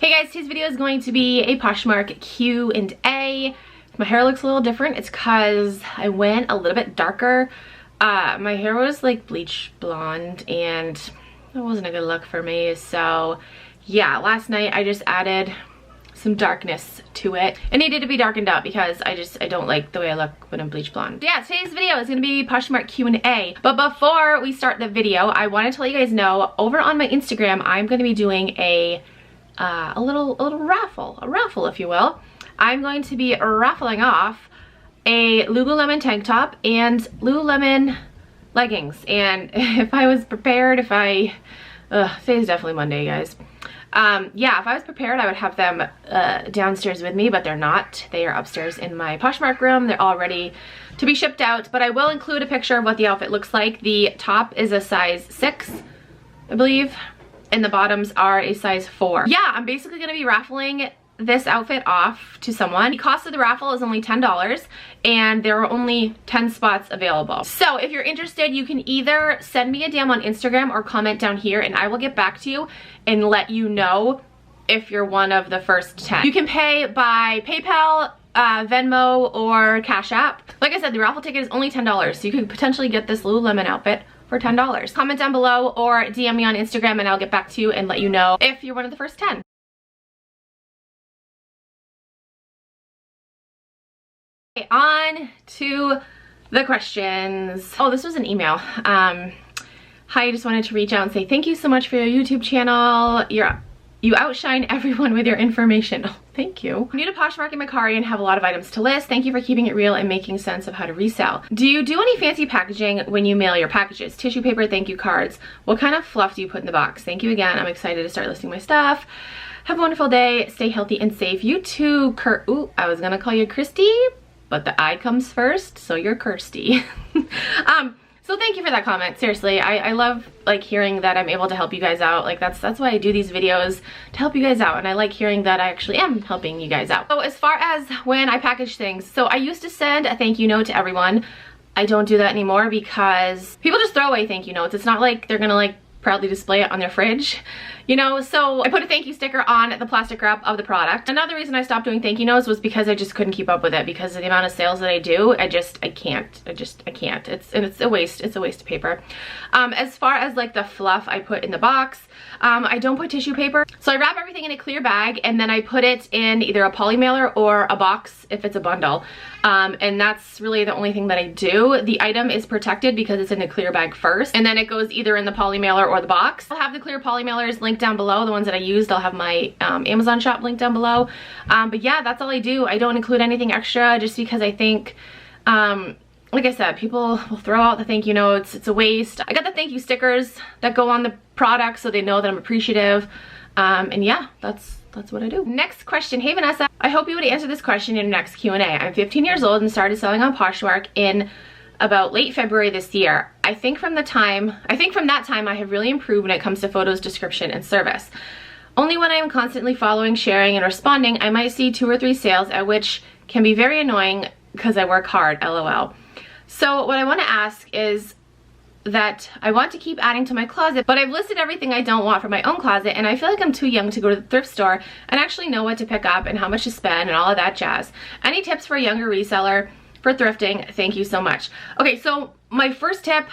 Hey guys, today's video is going to be a Poshmark Q&A. My hair looks a little different. It's because I went a little bit darker. My hair was like bleach blonde and it wasn't a good look for me. So yeah, last night I just added some darkness to it. It needed to be darkened up because I don't like the way I look when I'm bleach blonde. Yeah, today's video is gonna be Poshmark Q&A. But before we start the video, I wanted to let you guys know over on my Instagram, I'm gonna be doing a little raffle, if you will. I'm going to be raffling off a Lululemon tank top and Lululemon leggings. And if I was prepared, today's definitely Monday, guys. Yeah, if I was prepared, I would have them downstairs with me, but they're not. They are upstairs in my Poshmark room. They're all ready to be shipped out, but I will include a picture of what the outfit looks like. The top is a size 6, I believe, and the bottoms are a size 4. Yeah, I'm basically gonna be raffling this outfit off to someone. The cost of the raffle is only $10 and there are only 10 spots available. So if you're interested, you can either send me a DM on Instagram or comment down here and I will get back to you and let you know if you're one of the first 10. You can pay by PayPal, Venmo, or Cash App. Like I said, the raffle ticket is only $10, so you could potentially get this Lululemon outfit for $10. Comment down below or DM me on Instagram and I'll get back to you and let you know if you're one of the first 10. Okay, on to the questions. Oh, this was an email. Hi, I just wanted to reach out and say thank you so much for your YouTube channel. You outshine everyone with your information. Oh, thank you. I'm new to Poshmark and Macari and have a lot of items to list. Thank you for keeping it real and making sense of how to resell. Do you do any fancy packaging when you mail your packages? Tissue paper, thank you cards. What kind of fluff do you put in the box? Thank you again. I'm excited to start listing my stuff. Have a wonderful day. Stay healthy and safe. You too, Ooh, I was gonna call you Christy, but the I comes first, so you're Kirsty. So thank you for that comment. Seriously, I love like hearing that I'm able to help you guys out. Like that's why I do these videos, to help you guys out, and I like hearing that I actually am helping you guys out. So as far as when I package things, so I used to send a thank you note to everyone. I don't do that anymore because people just throw away thank you notes. It's not like they're gonna like proudly display it on their fridge, you know? So I put a thank you sticker on the plastic wrap of the product. Another reason I stopped doing thank you notes was because I just couldn't keep up with it because of the amount of sales that I do. I can't. It's a waste of paper. As far as like the fluff I put in the box, I don't put tissue paper. So I wrap everything in a clear bag and then I put it in either a poly mailer or a box if it's a bundle. And that's really the only thing that I do. The item is protected because it's in a clear bag first, and then it goes either in the poly mailer or the box. I'll have the clear poly mailers linked down below, the ones that I used. I'll have my Amazon shop linked down below. But yeah, that's all I do. I don't include anything extra just because I think, like I said, people will throw out the thank you notes. It's a waste. I got the thank you stickers that go on the product so they know that I'm appreciative. And yeah, that's what I do. Next question. Hey Vanessa, I hope you would answer this question in your next Q&A. I'm 15 years old and started selling on Poshmark in about late February this year. I think from that time I have really improved when it comes to photos, description, and service. Only when I am constantly following, sharing, and responding, I might see 2 or 3 sales, at which can be very annoying because I work hard, LOL. So what I want to ask is that I want to keep adding to my closet, but I've listed everything I don't want for my own closet, and I feel like I'm too young to go to the thrift store and actually know what to pick up and how much to spend and all of that jazz. Any tips for a younger reseller for thrifting? Thank you so much. Okay, so my first tip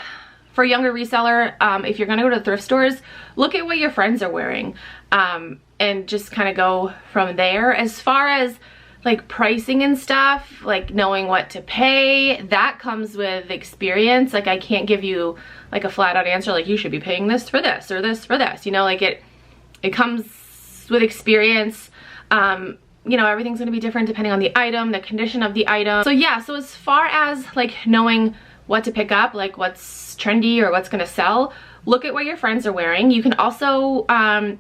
for a younger reseller, if you're gonna go to the thrift stores, look at what your friends are wearing and just kind of go from there. As far as like pricing and stuff, like knowing what to pay, that comes with experience. Like I can't give you like a flat out answer like you should be paying this for this or this for this, you know, like it comes with experience. You know, everything's gonna be different depending on the item, the condition of the item. So yeah, so as far as like knowing what to pick up, like what's trendy or what's gonna sell, look at what your friends are wearing. You can also,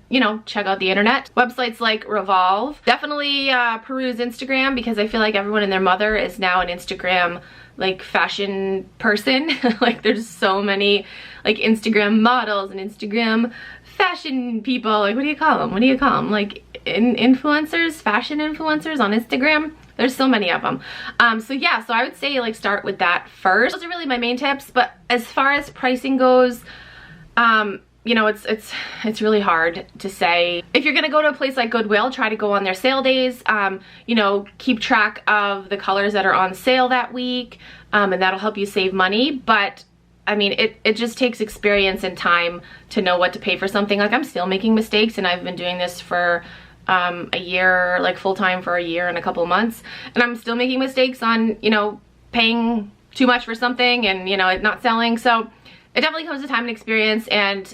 you know, check out the internet. Websites like Revolve. Definitely peruse Instagram because I feel like everyone and their mother is now an Instagram like fashion person. Like there's so many like Instagram models and Instagram fashion people. Like what do you call them? What do you call them? Like influencers, fashion influencers on Instagram. There's so many of them. So yeah, so I would say like start with that first. Those are really my main tips, but as far as pricing goes, you know, it's really hard to say. If you're gonna go to a place like Goodwill, try to go on their sale days. You know, keep track of the colors that are on sale that week, and that'll help you save money. But I mean, it just takes experience and time to know what to pay for something. Like, I'm still making mistakes, and I've been doing this for a year, like full-time for a year and a couple of months, and I'm still making mistakes on, you know, paying too much for something and, you know, it not selling. So it definitely comes with time and experience, and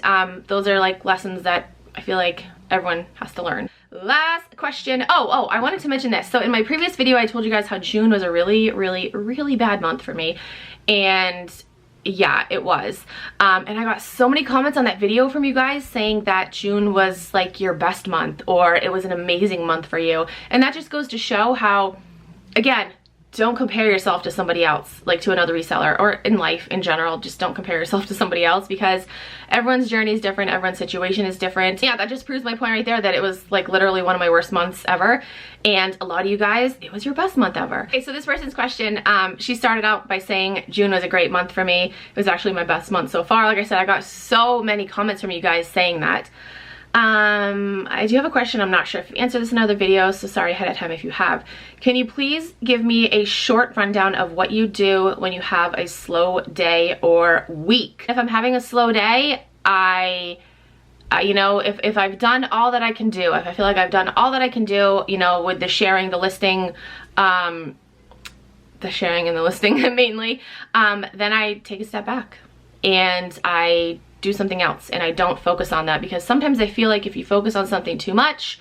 those are like lessons that I feel like everyone has to learn. Last question. Oh, I wanted to mention this. So in my previous video, I told you guys how June was a really bad month for me, and yeah, it was. And I got so many comments on that video from you guys saying that June was like your best month, or it was an amazing month for you. And that just goes to show how, again, don't compare yourself to somebody else, like to another reseller, or in life in general. Just don't compare yourself to somebody else, because everyone's journey is different, everyone's situation is different. Yeah, that just proves my point right there, that it was like literally one of my worst months ever, and a lot of you guys, it was your best month ever. Okay, so this person's question, she started out by saying June was a great month for me. It was actually my best month so far. Like I said, I got so many comments from you guys saying that. I do have a question. I'm not sure if you answered this in another video, so sorry ahead of time if you have. Can you please give me a short rundown of what you do when you have a slow day or week? If I'm having a slow day, you know, if I've done all that I can do, if I feel like I've done all that I can do, you know, with the sharing, the listing, the sharing and the listing mainly, then I take a step back and I do something else, and I don't focus on that, because sometimes I feel like if you focus on something too much,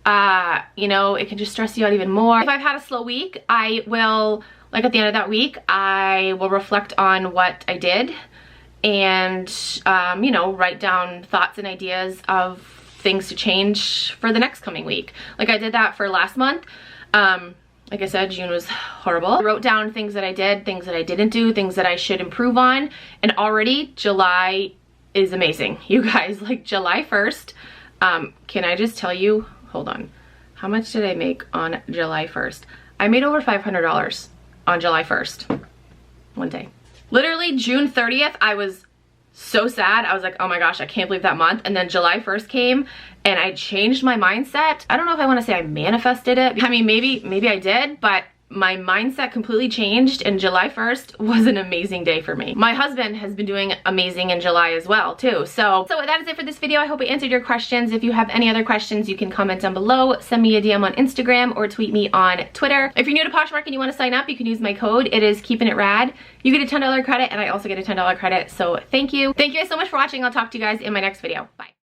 you know, it can just stress you out even more. If I've had a slow week, I will, like at the end of that week, I will reflect on what I did, and you know, write down thoughts and ideas of things to change for the next coming week. Like I did that for last month. Like I said, June was horrible. I wrote down things that I did, things that I didn't do, things that I should improve on, and already July is amazing. You guys, like July 1st, can I just tell you, hold on, how much did I make on July 1st? I made over $500 on July 1st, one day. Literally June 30th, I was so sad. I was like, oh my gosh, I can't believe that month. And then July 1st came and I changed my mindset. I don't know if I want to say I manifested it. I mean, maybe I did, but my mindset completely changed, and July 1st was an amazing day for me. My husband has been doing amazing in July as well too. So that is it for this video. I hope I answered your questions. If you have any other questions, you can comment down below, send me a DM on Instagram, or tweet me on Twitter. If you're new to Poshmark and you want to sign up, you can use my code. It is KeepinItRad. You get a $10 credit, and I also get a $10 credit. So thank you. Thank you guys so much for watching. I'll talk to you guys in my next video. Bye.